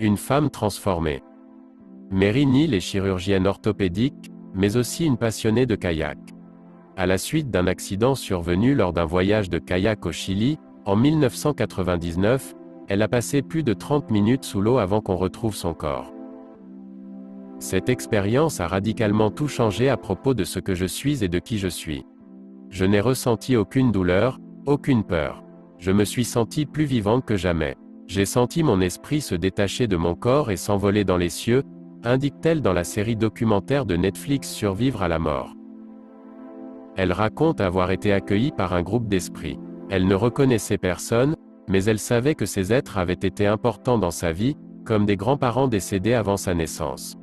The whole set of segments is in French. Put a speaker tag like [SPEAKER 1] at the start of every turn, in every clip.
[SPEAKER 1] Une femme transformée. Mary Neal est chirurgienne orthopédique, mais aussi une passionnée de kayak. À la suite d'un accident survenu lors d'un voyage de kayak au Chili, en 1999, elle a passé plus de 30 minutes sous l'eau avant qu'on retrouve son corps. Cette expérience a radicalement tout changé à propos de ce que je suis et de qui je suis. Je n'ai ressenti aucune douleur, aucune peur. Je me suis senti plus vivante que jamais. J'ai senti mon esprit se détacher de mon corps et s'envoler dans les cieux, indique-t-elle dans la série documentaire de Netflix Survivre à la mort. Elle raconte avoir été accueillie par un groupe d'esprits. Elle ne reconnaissait personne, mais elle savait que ces êtres avaient été importants dans sa vie, comme des grands-parents décédés avant sa naissance.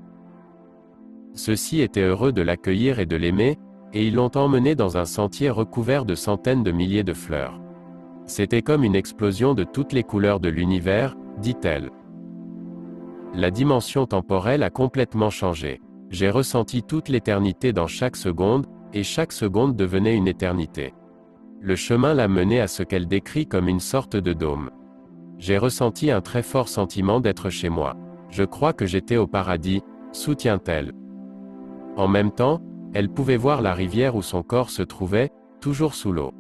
[SPEAKER 1] Ceux-ci étaient heureux de l'accueillir et de l'aimer, et ils l'ont emmenée dans un sentier recouvert de centaines de milliers de fleurs. C'était comme une explosion de toutes les couleurs de l'univers, dit-elle. La dimension temporelle a complètement changé. J'ai ressenti toute l'éternité dans chaque seconde, et chaque seconde devenait une éternité. Le chemin l'a menée à ce qu'elle décrit comme une sorte de dôme. J'ai ressenti un très fort sentiment d'être chez moi. Je crois que j'étais au paradis, soutient-elle. En même temps, elle pouvait voir la rivière où son corps se trouvait, toujours sous l'eau.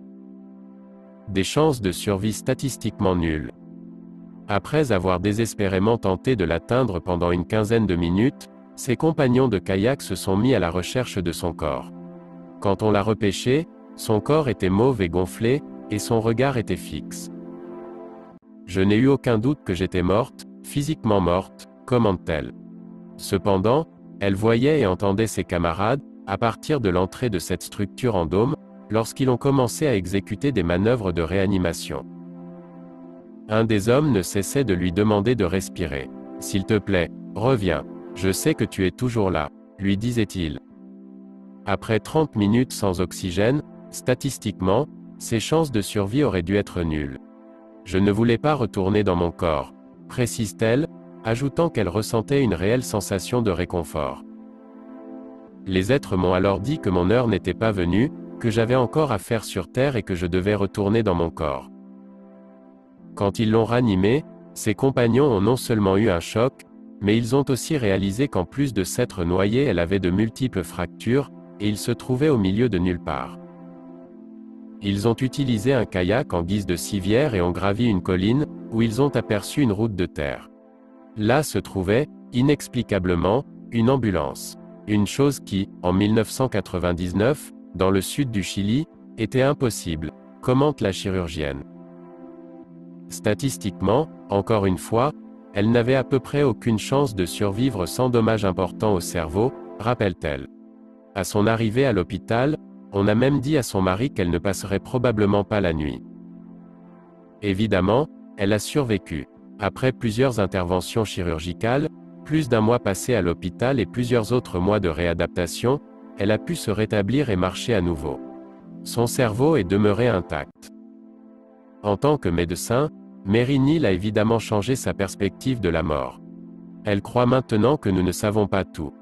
[SPEAKER 1] Des chances de survie statistiquement nulles. Après avoir désespérément tenté de l'atteindre pendant une quinzaine de minutes, ses compagnons de kayak se sont mis à la recherche de son corps. Quand on l'a repêché, son corps était mauve et gonflé, et son regard était fixe. Je n'ai eu aucun doute que j'étais morte, physiquement morte, commente-t-elle. Cependant, elle voyait et entendait ses camarades, à partir de l'entrée de cette structure en dôme, lorsqu'ils ont commencé à exécuter des manœuvres de réanimation. Un des hommes ne cessait de lui demander de respirer. « S'il te plaît, reviens. Je sais que tu es toujours là », lui disait-il. Après 30 minutes sans oxygène, statistiquement, ses chances de survie auraient dû être nulles. Je ne voulais pas retourner dans mon corps, précise-t-elle, ajoutant qu'elle ressentait une réelle sensation de réconfort. Les êtres m'ont alors dit que mon heure n'était pas venue, que j'avais encore à faire sur Terre et que je devais retourner dans mon corps. Quand ils l'ont ranimée, ses compagnons ont non seulement eu un choc, mais ils ont aussi réalisé qu'en plus de s'être noyée, elle avait de multiples fractures, et il se trouvait au milieu de nulle part. Ils ont utilisé un kayak en guise de civière et ont gravi une colline, où ils ont aperçu une route de terre. Là se trouvait, inexplicablement, une ambulance. Une chose qui, en 1999, dans le sud du Chili, était impossible, commente la chirurgienne. Statistiquement, encore une fois, elle n'avait à peu près aucune chance de survivre sans dommages importants au cerveau, rappelle-t-elle. À son arrivée à l'hôpital, on a même dit à son mari qu'elle ne passerait probablement pas la nuit. Évidemment, elle a survécu. Après plusieurs interventions chirurgicales, plus d'un mois passé à l'hôpital et plusieurs autres mois de réadaptation, elle a pu se rétablir et marcher à nouveau. Son cerveau est demeuré intact. En tant que médecin, Mary Neal a évidemment changé sa perspective de la mort. Elle croit maintenant que nous ne savons pas tout.